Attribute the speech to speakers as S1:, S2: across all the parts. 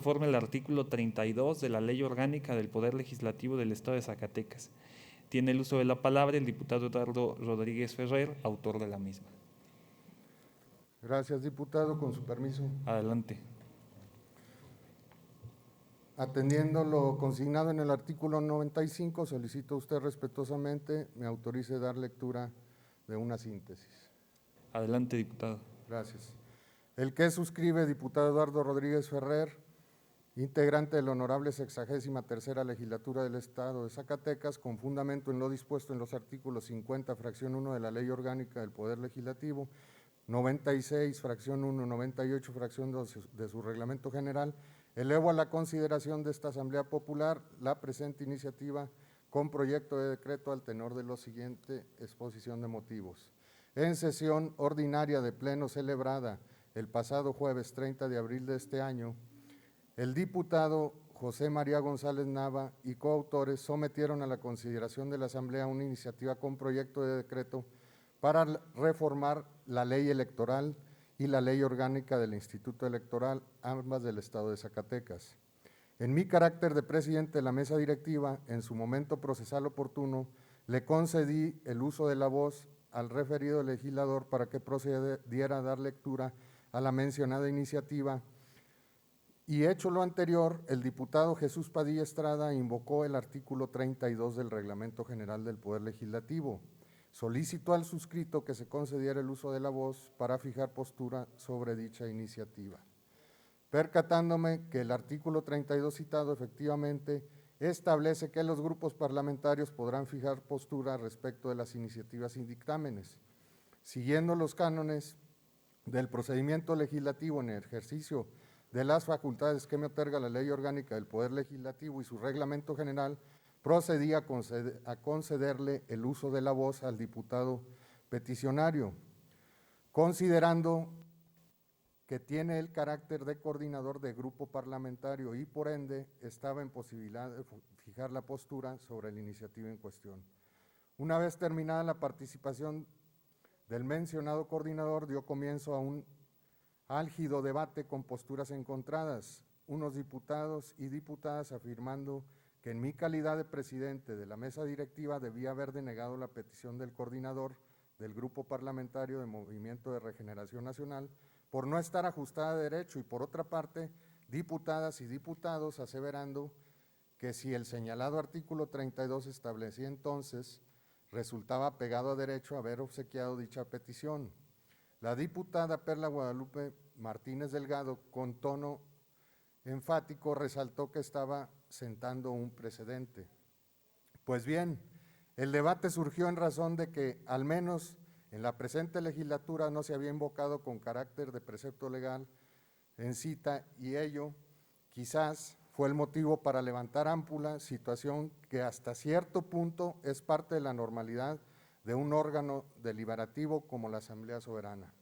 S1: conforme al artículo 32 de la Ley Orgánica del Poder Legislativo del Estado de Zacatecas. Tiene el uso de la palabra el diputado Eduardo Rodríguez Ferrer, autor de la misma.
S2: Gracias, diputado. Con su permiso.
S1: Adelante.
S2: Atendiendo lo consignado en el artículo 95, solicito a usted respetuosamente me autorice dar lectura de una síntesis.
S1: Adelante, diputado.
S2: Gracias. El que suscribe, diputado Eduardo Rodríguez Ferrer, integrante de la honorable 63ª Legislatura del Estado de Zacatecas, con fundamento en lo dispuesto en los artículos 50, fracción 1 de la Ley Orgánica del Poder Legislativo, 96, fracción 1, 98, fracción 2 de su Reglamento General, elevo a la consideración de esta Asamblea Popular la presente iniciativa con proyecto de decreto al tenor de lo siguiente: exposición de motivos. En sesión ordinaria de pleno celebrada el pasado jueves 30 de abril de este año, el diputado José María González Nava y coautores sometieron a la consideración de la Asamblea una iniciativa con proyecto de decreto para reformar la ley electoral y la ley orgánica del Instituto Electoral, ambas del Estado de Zacatecas. En mi carácter de presidente de la mesa directiva, en su momento procesal oportuno, le concedí el uso de la voz al referido legislador para que procediera a dar lectura a la mencionada iniciativa. Y hecho lo anterior, el diputado Jesús Padilla Estrada invocó el artículo 32 del Reglamento General del Poder Legislativo. Solicitó al suscrito que se concediera el uso de la voz para fijar postura sobre dicha iniciativa. Percatándome que el artículo 32 citado efectivamente establece que los grupos parlamentarios podrán fijar postura respecto de las iniciativas y dictámenes. Siguiendo los cánones del procedimiento legislativo en el ejercicio de las facultades que me otorga la Ley Orgánica del Poder Legislativo y su Reglamento General, procedí a concederle el uso de la voz al diputado peticionario, considerando que tiene el carácter de coordinador de grupo parlamentario y por ende estaba en posibilidad de fijar la postura sobre la iniciativa en cuestión. Una vez terminada la participación del mencionado coordinador, dio comienzo a un álgido debate con posturas encontradas, unos diputados y diputadas afirmando que en mi calidad de presidente de la mesa directiva debía haber denegado la petición del coordinador del grupo parlamentario de Movimiento de Regeneración Nacional por no estar ajustada de derecho, y por otra parte, diputadas y diputados aseverando que si el señalado artículo 32 establecía entonces, resultaba pegado a derecho haber obsequiado dicha petición. La diputada Perla Guadalupe Martínez Delgado, con tono enfático, resaltó que estaba sentando un precedente. Pues bien, el debate surgió en razón de que, al menos en la presente legislatura, no se había invocado con carácter de precepto legal en cita, y ello quizás fue el motivo para levantar ámpula, situación que hasta cierto punto es parte de la normalidad de un órgano deliberativo como la Asamblea Soberana.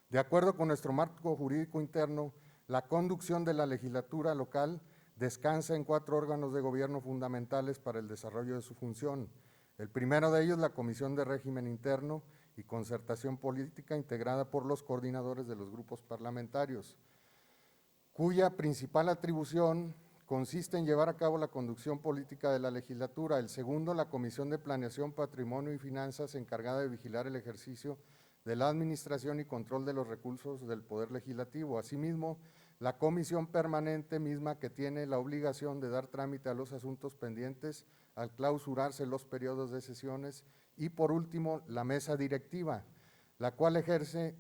S2: De acuerdo con nuestro marco jurídico interno, la conducción de la legislatura local descansa en 4 órganos de gobierno fundamentales para el desarrollo de su función. El primero de ellos, la Comisión de Régimen Interno y Concertación Política, integrada por los coordinadores de los grupos parlamentarios, cuya principal atribución consiste en llevar a cabo la conducción política de la legislatura. El segundo, la Comisión de Planeación, Patrimonio y Finanzas, encargada de vigilar el ejercicio de la administración y control de los recursos del Poder Legislativo. Asimismo, la Comisión Permanente misma, que tiene la obligación de dar trámite a los asuntos pendientes al clausurarse los periodos de sesiones. Y por último, la Mesa Directiva, la cual ejerce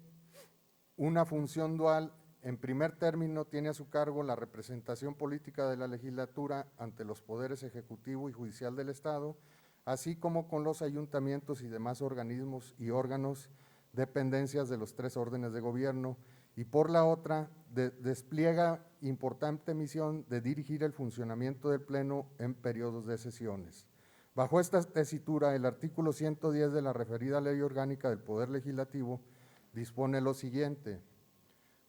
S2: una función dual. En primer término, tiene a su cargo la representación política de la legislatura ante los poderes ejecutivo y judicial del Estado, así como con los ayuntamientos y demás organismos y órganos, dependencias de los 3 órdenes de gobierno, y por la otra, despliega importante misión de dirigir el funcionamiento del Pleno en periodos de sesiones. Bajo esta tesitura, el artículo 110 de la referida Ley Orgánica del Poder Legislativo dispone lo siguiente: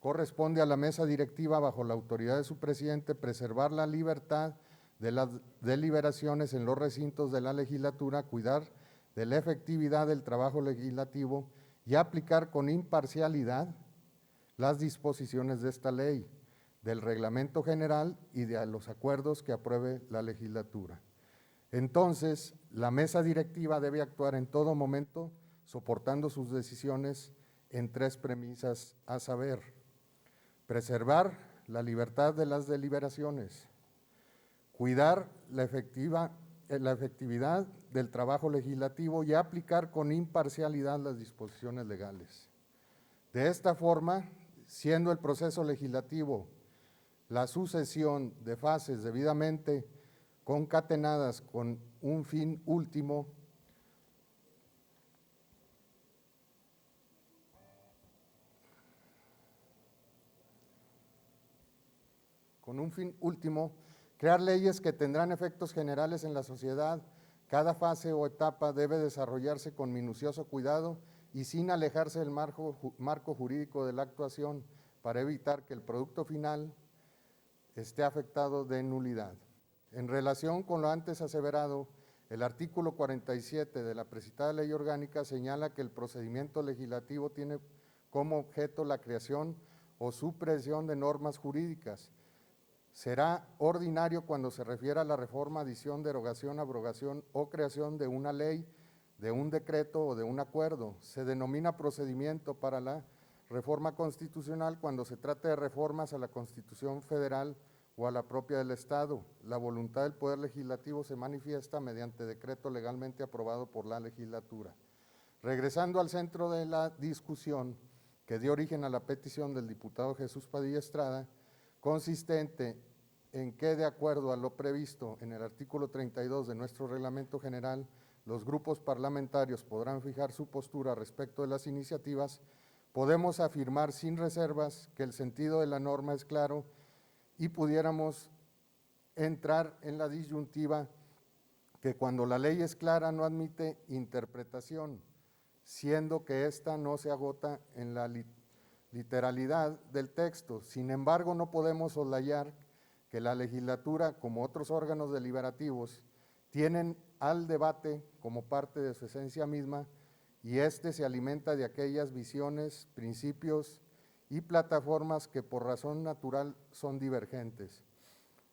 S2: corresponde a la mesa directiva, bajo la autoridad de su presidente, preservar la libertad de las deliberaciones en los recintos de la legislatura, cuidar de la efectividad del trabajo legislativo y aplicar con imparcialidad las disposiciones de esta ley. del reglamento general y de los acuerdos que apruebe la legislatura. Entonces, la mesa directiva debe actuar en todo momento soportando sus decisiones en tres premisas, a saber, preservar la libertad de las deliberaciones, cuidar la efectividad del trabajo legislativo y aplicar con imparcialidad las disposiciones legales. De esta forma, siendo el proceso legislativo la sucesión de fases debidamente concatenadas con un fin último, crear leyes que tendrán efectos generales en la sociedad. Cada fase o etapa debe desarrollarse con minucioso cuidado y sin alejarse del marco jurídico de la actuación para evitar que el producto final esté afectado de nulidad. En relación con lo antes aseverado, el artículo 47 de la precitada ley orgánica señala que el procedimiento legislativo tiene como objeto la creación o supresión de normas jurídicas. Será ordinario cuando se refiera a la reforma, adición, derogación, abrogación o creación de una ley, de un decreto o de un acuerdo. Se denomina procedimiento para la reforma constitucional cuando se trata de reformas a la Constitución Federal o a la propia del Estado. La voluntad del Poder Legislativo se manifiesta mediante decreto legalmente aprobado por la legislatura. Regresando al centro de la discusión que dio origen a la petición del diputado Jesús Padilla Estrada, consistente en que, de acuerdo a lo previsto en el artículo 32 de nuestro reglamento general, los grupos parlamentarios podrán fijar su postura respecto de las iniciativas, podemos afirmar sin reservas que el sentido de la norma es claro y pudiéramos entrar en la disyuntiva que cuando la ley es clara no admite interpretación, siendo que ésta no se agota en la literalidad del texto. Sin embargo, no podemos soslayar que la legislatura, como otros órganos deliberativos, tienen al debate como parte de su esencia misma y éste se alimenta de aquellas visiones, principios y plataformas que por razón natural son divergentes.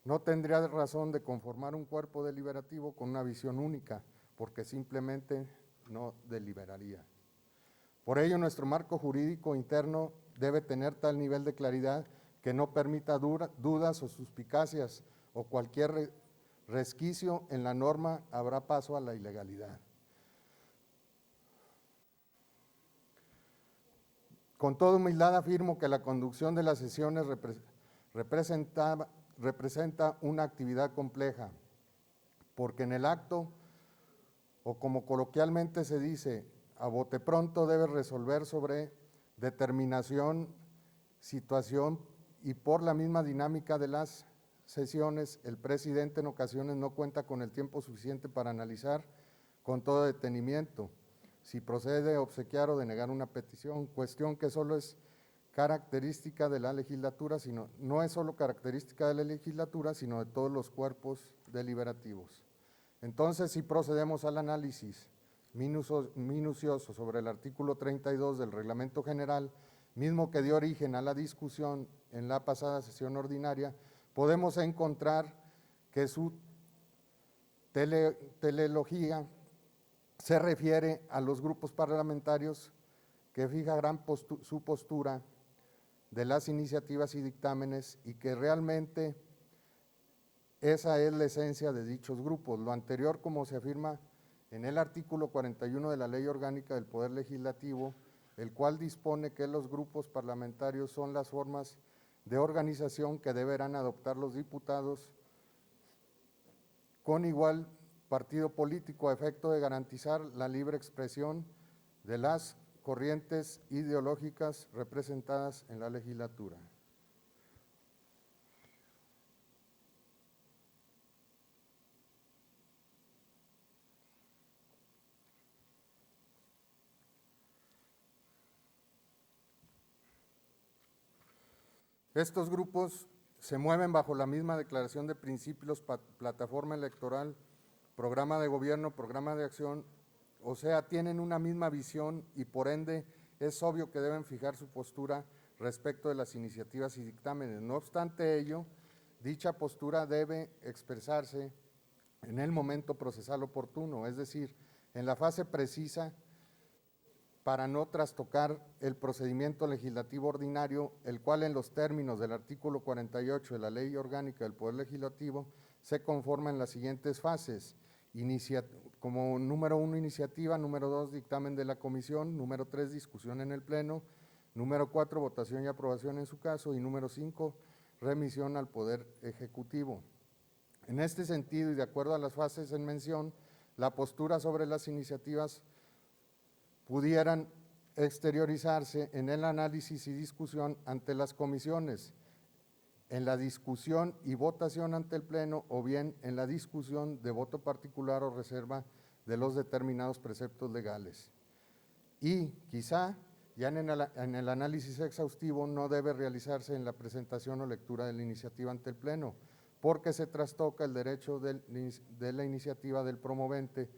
S2: No tendría razón de conformar un cuerpo deliberativo con una visión única, porque simplemente no deliberaría. Por ello, nuestro marco jurídico interno debe tener tal nivel de claridad que no permita dudas o suspicacias o cualquier resquicio en la norma habrá paso a la ilegalidad. Con toda humildad afirmo que la conducción de las sesiones representa una actividad compleja, porque en el acto, o como coloquialmente se dice, a bote pronto debe resolver sobre determinación, situación y por la misma dinámica de las sesiones, el presidente en ocasiones no cuenta con el tiempo suficiente para analizar con todo detenimiento si procede a obsequiar o denegar una petición, cuestión que solo es característica de la legislatura, no es solo característica de la legislatura, sino de todos los cuerpos deliberativos. Entonces, si procedemos al análisis minucioso sobre el artículo 32 del Reglamento General, mismo que dio origen a la discusión en la pasada sesión ordinaria, podemos encontrar que su teleología se refiere a los grupos parlamentarios que fijarán su postura de las iniciativas y dictámenes y que realmente esa es la esencia de dichos grupos. Lo anterior, como se afirma en el artículo 41 de la Ley Orgánica del Poder Legislativo, el cual dispone que los grupos parlamentarios son las formas de organización que deberán adoptar los diputados con igual partido político a efecto de garantizar la libre expresión de las corrientes ideológicas representadas en la legislatura. Estos grupos se mueven bajo la misma declaración de principios, plataforma electoral, programa de gobierno, programa de acción, o sea, tienen una misma visión y por ende es obvio que deben fijar su postura respecto de las iniciativas y dictámenes. No obstante ello, dicha postura debe expresarse en el momento procesal oportuno, es decir, en la fase precisa, para no trastocar el procedimiento legislativo ordinario, el cual en los términos del artículo 48 de la Ley Orgánica del Poder Legislativo se conforma en las siguientes fases: como número 1, iniciativa; número 2, dictamen de la comisión; número 3, discusión en el Pleno; número 4, votación y aprobación en su caso; y número 5, remisión al Poder Ejecutivo. En este sentido, y de acuerdo a las fases en mención, la postura sobre las iniciativas pudieran exteriorizarse en el análisis y discusión ante las comisiones, en la discusión y votación ante el Pleno, o bien en la discusión de voto particular o reserva de los determinados preceptos legales. Y quizá ya en el análisis exhaustivo no debe realizarse en la presentación o lectura de la iniciativa ante el Pleno, porque se trastoca el derecho de la iniciativa del promovente,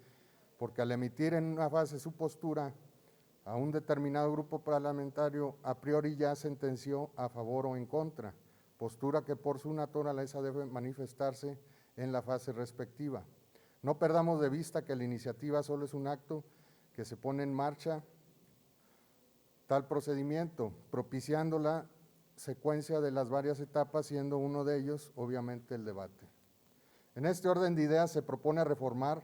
S2: porque al emitir en una fase su postura a un determinado grupo parlamentario, a priori ya sentenció a favor o en contra, postura que por su naturaleza debe manifestarse en la fase respectiva. No perdamos de vista que la iniciativa solo es un acto que se pone en marcha tal procedimiento, propiciando la secuencia de las varias etapas, siendo uno de ellos, obviamente, el debate. En este orden de ideas se propone reformar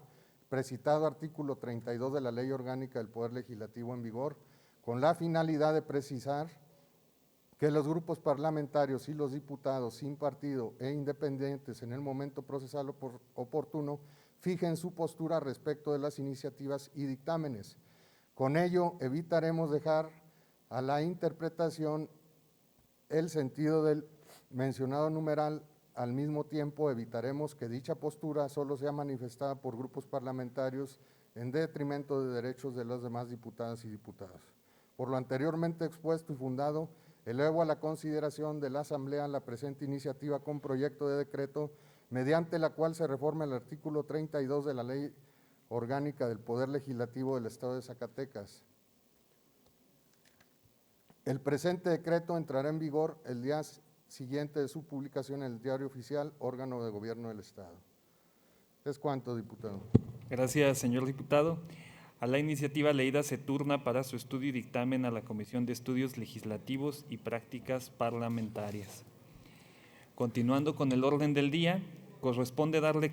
S2: precitado artículo 32 de la Ley Orgánica del Poder Legislativo en vigor, con la finalidad de precisar que los grupos parlamentarios y los diputados sin partido e independientes en el momento procesal oportuno fijen su postura respecto de las iniciativas y dictámenes. Con ello evitaremos dejar a la interpretación el sentido del mencionado numeral. Al mismo tiempo, evitaremos que dicha postura solo sea manifestada por grupos parlamentarios en detrimento de derechos de las demás diputadas y diputados. Por lo anteriormente expuesto y fundado, elevo a la consideración de la Asamblea la presente iniciativa con proyecto de decreto, mediante la cual se reforma el artículo 32 de la Ley Orgánica del Poder Legislativo del Estado de Zacatecas. El presente decreto entrará en vigor el día siguiente de su publicación en el Diario Oficial, órgano de gobierno del Estado. Es cuanto, diputado.
S1: Gracias, señor diputado. A la iniciativa leída se turna para su estudio y dictamen a la Comisión de Estudios Legislativos y Prácticas Parlamentarias. Continuando con el orden del día, corresponde darle